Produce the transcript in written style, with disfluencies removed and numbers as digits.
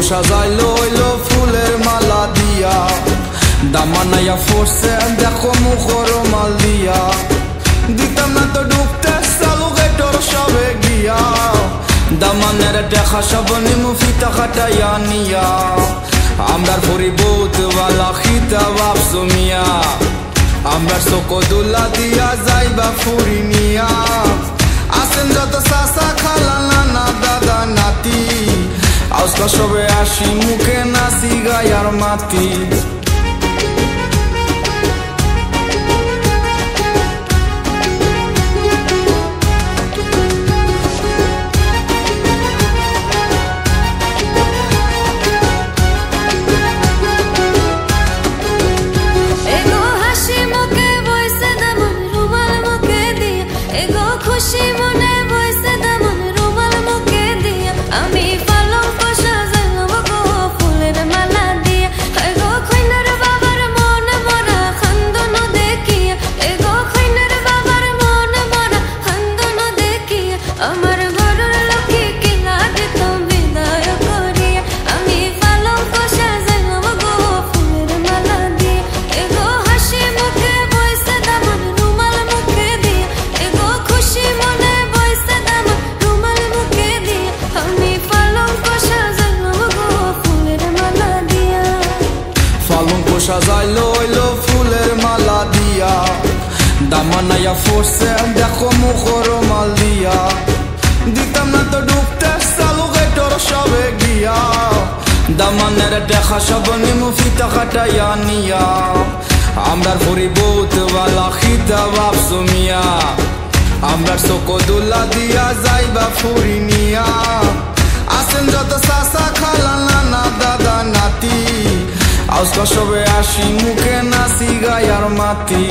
সাজাইলো হইলো ফুলের মালা দিয়া, দামানাইয়া ফোরছে দেখো মুখর মাল দিয়া। দিতাম না তো ঢুকতে চালু গেটর সবে গিয়া, দামানের দেখা সব নিমু ফিতা খাটাইয়া নিয়া। আমরার পরিবোধ বালা খিতা ভাবছো মিয়া, আমরার চকদুল্লা দিয়া যাইবা ফুরি নিয়া। আসেন যত চাচা খালা নানা দাদা নাতি, আজকা সবে আসি মুখে নাচি গায়ার মাতি। সাজাইলো হইলো ফুলের মালা দিয়া, দামানাইয়া ফোরছে দেখো মুখর মাল দিয়া। দিতাম না তো ঢুকতে চালু গেটর সবে গিয়া, দামানের দেখা সব নিমু ফিতা খাটাইয়া নিয়া। আমরার পরিবোধ বালা খিতা ভাবছো মিয়া, আমরার চকদুল্লা দিয়া যাইবা ফুরি নিয়া। আসেন যত চাচা খালা নানা দাদা নাতি, আজকা সবে আসি মুখে নাচি গায়ার মাতি।